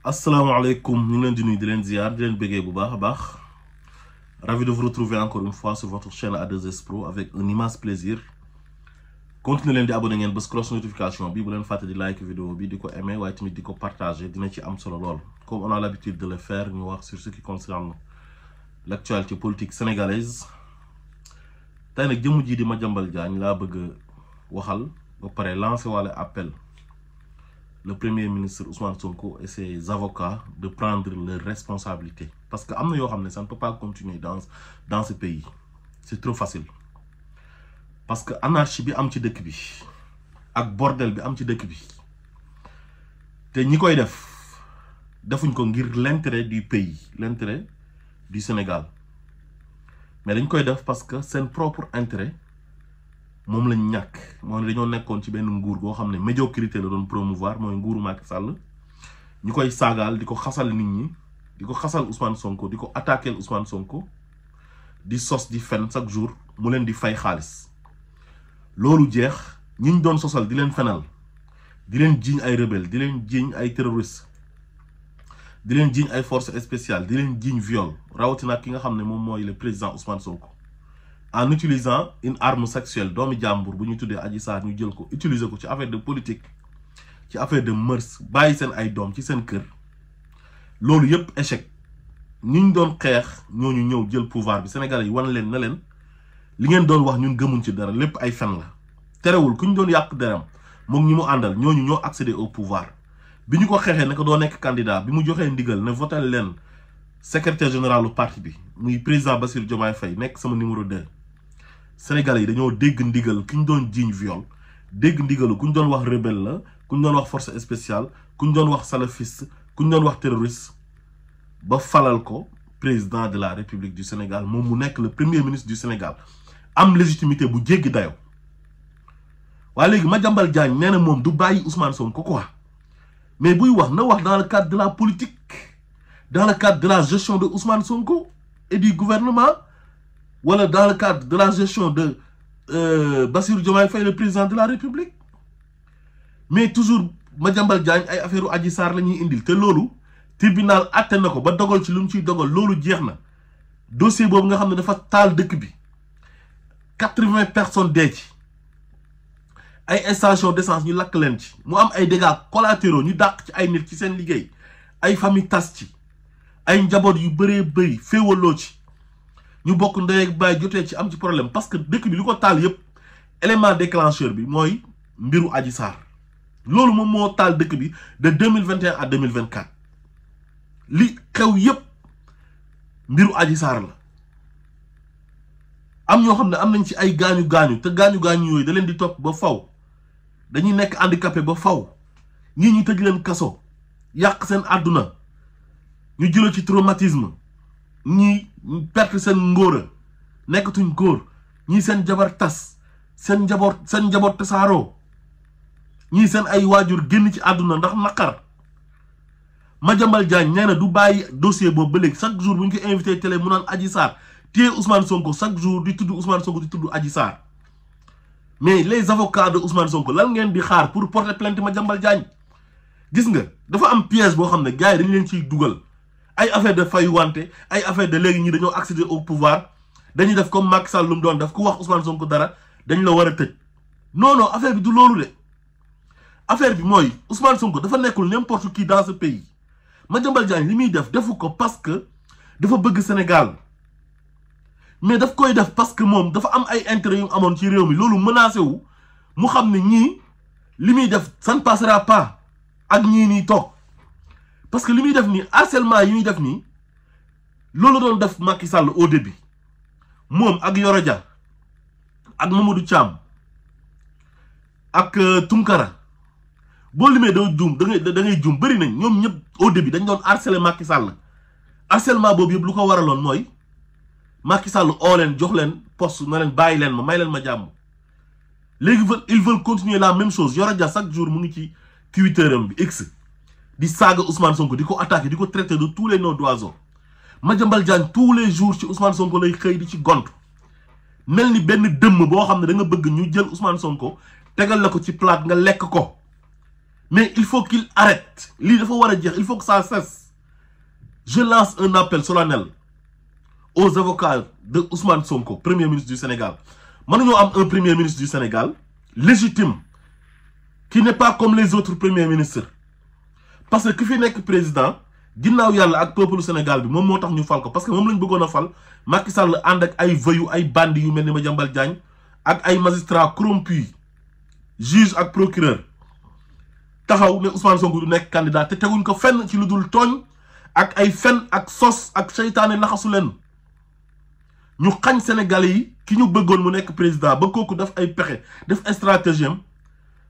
Asalaamaaleykum, ñu ngi leen di nuyu di leen ziar di leen bëggee bu baax a baax. Ravi de vous retrouver encore une fois sur votre chaîne A2S Pro avec un immense plaisir. Continuez leen di abonné ngeen bës cloche notification bi bu leen fàtte di like vidéo bi di ko aimer waaye tamit di ko partager dina ci am solo lool. Comme on a l'habitude de le faire ñu wax sur ce qui concerne l'actualité politique sénégalaise. Tey nag jëmm ji di Madiambal Diagne laa bëgg waxal ba pare lancer wala appel le premier ministre Ousmane Sonko et ses avocats de prendre leurs responsabilités. Parce que ça ne peut pas continuer dans ce pays. C'est trop facile. Parce que anarchie bi am ci dëkk bi ak bordel bi am ci dëkk bi te ñi koy defuñ ko ngir l'intérêt du pays, l'intérêt du Sénégal. Mais dañ koy def parce que seen propre intérêt moom lañ ñàkk mooy dañoo nekkoon ci benn nguur goo xam ne médiocrité la doon promouvoir mooy nguuru Macky Sall ñu koy saagaal di ko xasal nit ñi di ko xasal Ousmane Sonko di ko attaquer Ousmane Sonko di sos di fen chaque jour mu leen di fay xaalis loolu jeex ñi ñu doon sosal di leen fenal di leen jiiñ ay rebelle di leen jiiñ ay terroriste di leen jiiñ ay forces spéciales di leen jiiñ viol rawatina ki nga xam ne moom mooy le président Ousmane Sonko en utilisant une arme sexuelle doomi jàmbur bu ñu tuddee Adji Sarr ñu jël ko utiliser ko ci affaire de politique ci affaire de mœurs bàyyi seen ay doom ci seen kër loolu yëpp échec ñi ñu doon xeex ñooñu ñëw jël pouvoir bi Sénégalais yi wan leen na leen li ngeen doon wax ñun gëmuñ ci dara lépp ay fen la terewul ku ñu doon yàq deram moom ñi mu àndal ñooñu ñoo accéder au pouvoir bi ñu ko xeexee ne ko doo nekk candidat bi mu joxee ndigal ne voté leen secrétaire général du parti bi muy président Bassirou Diomaye Faye nekk sama numéro 2 Sénégalais yi dañoo dégg ndigal ki ñu doon jiiñ viol dégg ndigalu ku ñu doon wax rebelle la ku ñu doon wax force spéciale ku ñu doon wax salafiste ku ñu doon wax terroriste ba falal ko président de la République du Sénégal moom mu nekk le premier ministre du Sénégal am légitimité bu jéggi dayo waaye léegi Madiambal Diagne nee na moom du bàyyi Ousmane Sonko quoi mais buy wax na wax dans le cadre de la politique dans le cadre de la gestion de Ousmane Sonko et du gouvernement wala dans le cadre de la gestion de Bassirou Diomaye Faye le président de la République mais toujours Madiambal Diagne ay affaire Adji Sarr la ñuy indil te loolu tribunal àtte na ko ba dogal ci lu mu ciy dogal loolu jeex na dossier boobu nga xam ne dafa taal dëkk bi 80 personnes dee ci ay station d'essence ñu lakk leen ci mu am ay dégâts collatéraux ñu dàq ci ay nit ci seen liggéey ay famille tas ci ay njaboot yu bëree bëri féewaloo ci ñu bokk ndey ak baay jotee ci am ci problème parce que dëkk bi li ko taal yëpp élément déclencheur bi mooy mbiru Adji Sarr loolu moom moo taal dëkk bi de 2021 à 2024 li xew yëpp mbiru Adji Sarr la am ñoo xam ne am nañ ci ay gaañu-gaañu te gaañu-gaañu yooyu da leen di topp ba faw dañuy nekk handicapé ba faw ñii ñu tëj leen kaso yàq seen àdduna ñu jëlee ci traumatisme ñii perte seen ngóora nekkatuñ góor ñii seen jabar tas seen njaboot tasaaroo ñii seen ay waajur génn ci àdduna ndax naqar Madiambal Diagne nee na du bàyyi dossier boobu ba léegi chaque jour bu ñu ko invité télé mu naan Adji Sarr téye Ousmane Sonko chaque jour di tudd Ousmane Sonko di tudd Adji Sarr mais les avocats de Ousmane Sonko lan ngeen di xaar pour porter plainte Madiambal Diagne gis nga dafa am piège boo xam ne gars yi dañu leen ciy dugal ay affaire de fayuwante ay affaire de léegi ñi dañoo accéder au pouvoir dañuy def comme Macky Sall lu mu doon def ku wax Ousmane Sonko dara dañ la war a tëj non non affaire bi du loolu de affaire bi mooy Ousmane Sonko dafa nekkul n'importe qui dans ce pays Madiambal Diagne li muy defu ko parce que dafa bëgg Sénégal mais daf koy def parce que moom dafa am ay intérêt yu amoon ci réew mi loolu menacé wu mu xam ne ñii li muy def ça ne passera pas ak ñii nii toog parce que li muy def nii harcèlement yi muy def nii loolu doon def Macky Sall au début moom ak Yoro Dia ak Mamadou Thiam ak Tunkara boo limee doo juum da ngay juum bëri nañ ñoom ñëpp au début dañ doon harceler Macky Sall harcèlement boobu yëpp lu ko waraloon mooy Macky Sall oo leen jox leen poste na leen bàyyi leen ma may leen ma jàmm léegi ils veulent continuer la même chose Yoro Dia chaque jour mu ngi ci Twitter am bi X di saaga Ousmane Sonko di ko attaquer di ko traiter de tous les noms d'oiseaux Madiambal Diagne tous les jours ci Ousmane Sonko lay xëy di ci gont mel ni benn dëmm boo xam ne da nga bëgg ñu jël Ousmane Sonko tegal la ko ci plate nga lekk ko mais il faut qu'il arrête lii dafa war a jeex, il faut que ça cesse. Je lance un appel solennel aux avocats de Ousmane Sonko, premier ministre du Sénégal. Mënuñoo am un premier ministre du Sénégal légitime qui n'est pas comme les autres premiers ministres, parce que ki fi nekk président ginnaaw yàlla ak peuple Sénégal bi moom moo tax ñu fal ko, parce que moom lañ bëggoon a fal. Macky Sall ànd ak ay voyous ay bandi yu mel ni Madiambal Diagne ak ay magistrats corrompus, juge ak procureur taxaw ne Ousmane Sonko du nekk candidat te teguñ ko fenn ci lu dul tooñ ak ay fen ak sos ak seytaane laxasu leen. ñu xañ Sénégalais yi ki ñu bëggoon mu nekk président ba kooku def ay pexe def stratégie am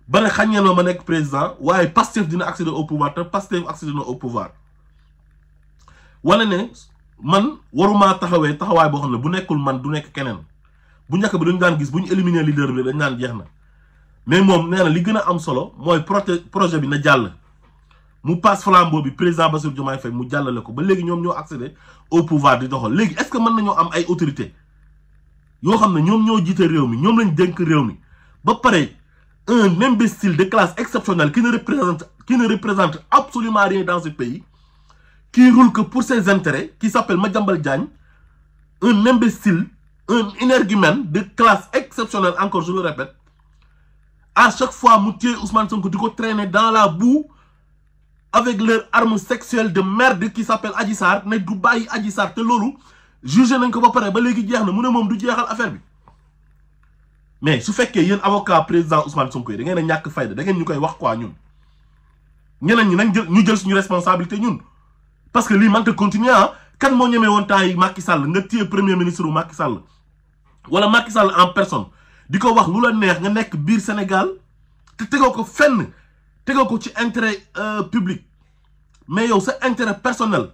ba ne xañee na ma nekk président, waaye Pastef dina accéder au pouvoir te Pastef accéder na au pouvoir. wane ne man waruma taxawee taxawaay boo xam ne bu nekkul man du nekk keneen. bu njëkk bi dañu daan gis bu ñu éliminer leader bi dañ naan jeex na, mais moom nee na li gën a am solo mooy projet bi na jàll. mu passe flambeau bi président Bassirou Diomaye Faye mu jàllale ko ba léegi ñoom ñoo accéder au pouvoir di doxal. léegi est-ce que mën nañoo am ay autorité yoo xam ne ñoom ñoo jiite réew mi, ñoom lañ dénk réew mi ba pare un imbécile de classe exceptionnelle qui ne représente absolument rien dans ce pays, qui roule que pour ses intérêts, qui s'appelle Madiambal Diagne, un imbécile, un énergumène de classe exceptionnelle, encore je le répète. À chaque fois, Moutier Ousmane Sonko di ko traîner dans la boue avec leur arme sexuelle de merde qui s'appelle Adji Sarr, ne du bàyyi Adji Sarr te loolu jugé nañ ko ba pare ba léegi jeex na, mu ne moom du jeexal affaire bi. mais su fekkee yéen avocat président Ousmane Sonko yi da ngeen a ñàkk fayda, da ngeen ñu koy wax quoi ñun ñeneen ñi nañ jël suñu responsabilité ñun, parce que lii man te continuer ah. Kan moo ñemee woon temps yi Macky Sall nga téye premier ministre u Macky Sall wala Macky Sall en personne di ko wax lu la neex nga nekk biir Sénégal te tegoo ko fenn, tegoo ko ci intérêt public, mais yow sa intérêt personnel,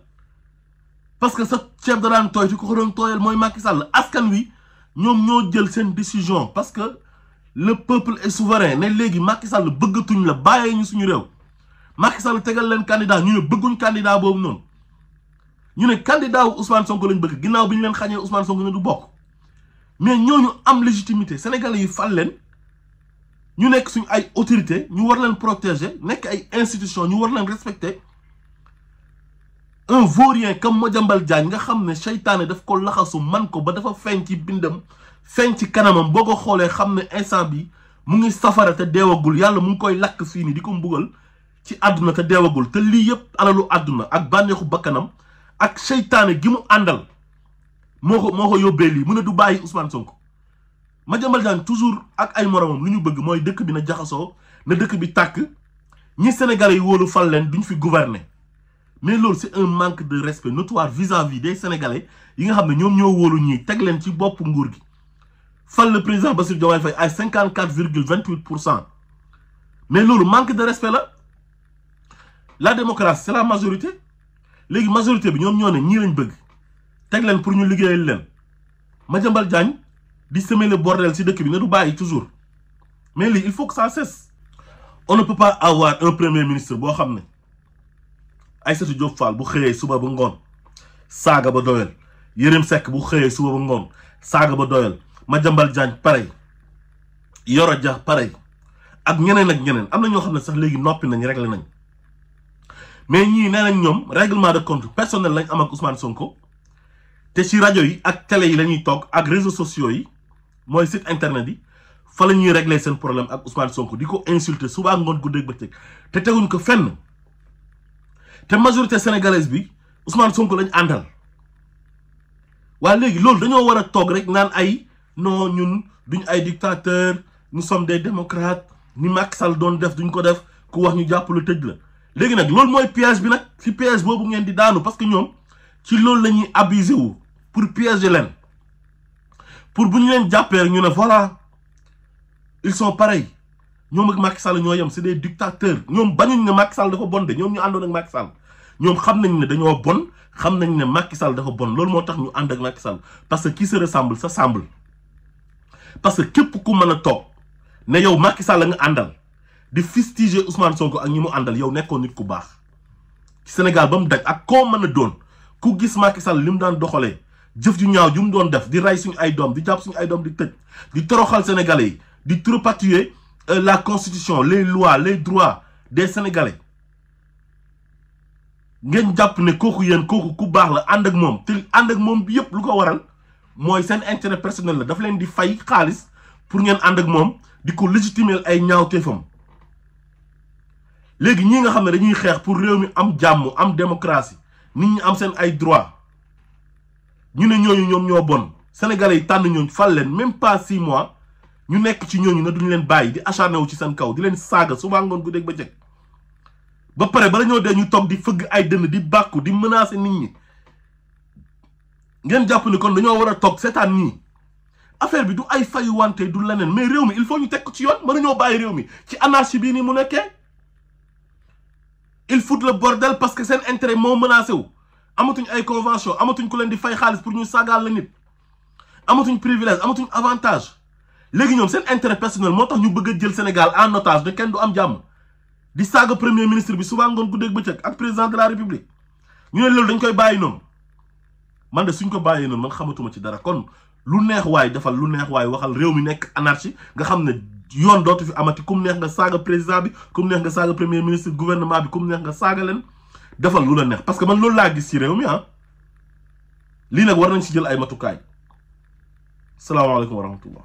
parce que sa chef de daan tooy ci ko doon tooyal mooy Macky Sall. Askan wi ñoom ñoo jël seen décision parce que le peuple est souverain. ne léegi Macky Sall bëggatuñ la, bàyyee ñu suñu réew. Macky Sall tegal leen candidat, ñu ne bëgguñ candidat boobu noonu. ñu ne candidat wu Ousmane Sonko lañ bëgg ginnaaw bi ñu leen xañee Ousmane Sonko ne du bokk. mais ñooñu am légitimité, Sénégalais yi fal leen ñu nekk suñu ay autorité, ñu war leen protéger, nekk ay institution, ñu war leen respecter. Un vaurien comme Madiambal Diagne nga xam ne seytaane daf ko laxasu man ko ba dafa feeñ ci bindam, feeñ ci kanamam, boo ko xoolee xam ne instant bi mu ngi safara te deewagul, yàlla mu ngi koy lakk fii nii di ko mbugal ci àdduna te deewagul. te lii yëpp alalu àdduna ak bànneexu bakkanam ak seytaane gi mu àndal moo ko yóbbee lii. mu ne du bàyyi Ousmane Sonko. Madiambal Diagne toujours ak ay moromam lu ñu bëgg mooy dëkk bi na jaxasoo, na dëkk bi tàkk, ñi Sénégalais yi wóolu fal leen duñ fi gouverner. mais loolu c'est un manque de respect notoire vis-à-vis des Sénégalais yi nga xam ne ñoom ñoo wóolu ñii teg leen ci bopp nguur gi. fal le président Bassirou Diomaye Faye ay 54,28%. mais loolu manque de respect la. La démocratie c'est la majorité. léegi majorité bi ñoom ñoo ne ñii lañ bëgg teg leen pour ñu liggéeyal leen. Madiambal Diagne di semer le bordel ci dëkk bi ne du bàyyi toujours. mais lii il faut que ça cesse. on ne peut pas avoir un premier ministre boo xam ne Aïssatou Diop Fall bu xëyee suba ba ngoon saaga ba doyal, Yérim Seck bu xëyee suba ba ngoon saaga ba doyal, Madiambal Diagne pareil, Yoro Dia pareil, ak ñeneen ak ñeneen. am na ñoo xam ne sax léegi noppi nañ, réglé nañ. mais ñii nee nañ ñoom règlement de compte personnel lañ am ak Ousmane Sonko te ci rajo yi ak télé yi la ñuy toog ak réseaux sociaux yi mooy site internet yi fa la ñuy régler seen problème ak Ousmane Sonko di ko insulter suba ngoon guddeeg bëccëg te teguñ ko fenn. te majorité sénégalaise bi Ousmane Sonko lañ àndal. waa léegi loolu dañoo war a toog rek naan ay non ñun duñ ay dictateur, nous sommes des démocrates, ni Macky Sall doon def duñ ko def, ku wax ñu jàpp la tëj la. léegi nag loolu mooy piège bi nag, ci piège boobu ngeen di daanu, parce que ñoom ci loolu la ñuy abuser wu pour piéger leen, pour bu ñu leen jàppee rek ñu ne voilà ils sont pareils. ñoom ak Macky Sall ñoo yem, c'est des dictateurs. ñoom bañuñ ne Macky Sall dafa bon de, ñoom ñu àndoon ak Macky Sall ñoom xam nañ ne dañoo bon, xam nañ ne Macky Sall dafa bon. loolu moo tax ñu ànd ak Macky Sall, parce que qui se ressemble s'assemble. parce que képp ku mën a toog ne yow Macky Sall la nga àndal di fustiger Ousmane Sonko ak ñi mu àndal, yow nekkoon nit ku baax ci Sénégal ba mu daj. ak koo mën a doon ku gis Macky Sall li mu daan doxalee, jëf ju ñaaw ju mu doon def, di rey suñu ay doom, di jàpp suñu ay doom, di tëj, di toroxal Sénégalais yi, di trapaturer la constitution, les lois, les droits des Sénégalais ngeen jàpp ne kooku yéen kooku ku baax la ànd ak moom te ànd ak moom bi yëpp lu ko waral mooy seen intérêt personnel la daf leen di fay xaalis pour ngeen ànd ak moom di ko légitimer ay ñaawteefam. léegi ñi nga xam ne dañuy xeex pour réew mi am jàmm am démocratie nit ñi am seen ay droit ñu ne ñooñu ñoom ñoo bon sénégalais yi tànn ñooñu fal leen même pas 6 mois ñu nekk ci ñooñu ne duñu leen bàyyi di acharné wu ci seen kaw di leen saaga suba ngoon guddeeg bëccëg ba pare bala ñoo dee ñu toog di fëgg ay dënn di bàkku di menacer nit ñi ngeen jàpp ni kon dañoo war a toog seetaan ñii affaire bi du ay fayu wante du leneen mais réew mi il faut ñu teg ko ci yoon mënuñoo bàyyi réew mi ci anarchie bii nii mu nekkee. il fout le bordel parce que seen intérêt moo menacé wu amatuñ ay convention amatuñ ku leen di fay xaalis pour ñu saagaal la nit amatuñ privilège amatuñ avantage léegi ñoom seen intérêt personnel moo tax ñu bëgg a jël Sénégal en otage de kenn du am jàmm di saaga premier ministre bi suba ngoon guddeeg bëccëg ak président de la république ñu ne loolu dañ koy bàyyi noonu man de suñ ko bàyyee noonu man xamatuma ci dara kon lu neex waay defal lu neex waay waxal réew mi nekk anarchie nga xam ne yoon dootu fi amati kum neex nga saaga président bi kum neex nga saaga premier ministre gouvernement bi kum neex nga saaga leen defal lu la neex parce que man loolu laa gis ci réew mi lii nag war nañ ci jël ay matukaay salaamaaleykum wa rahmatullah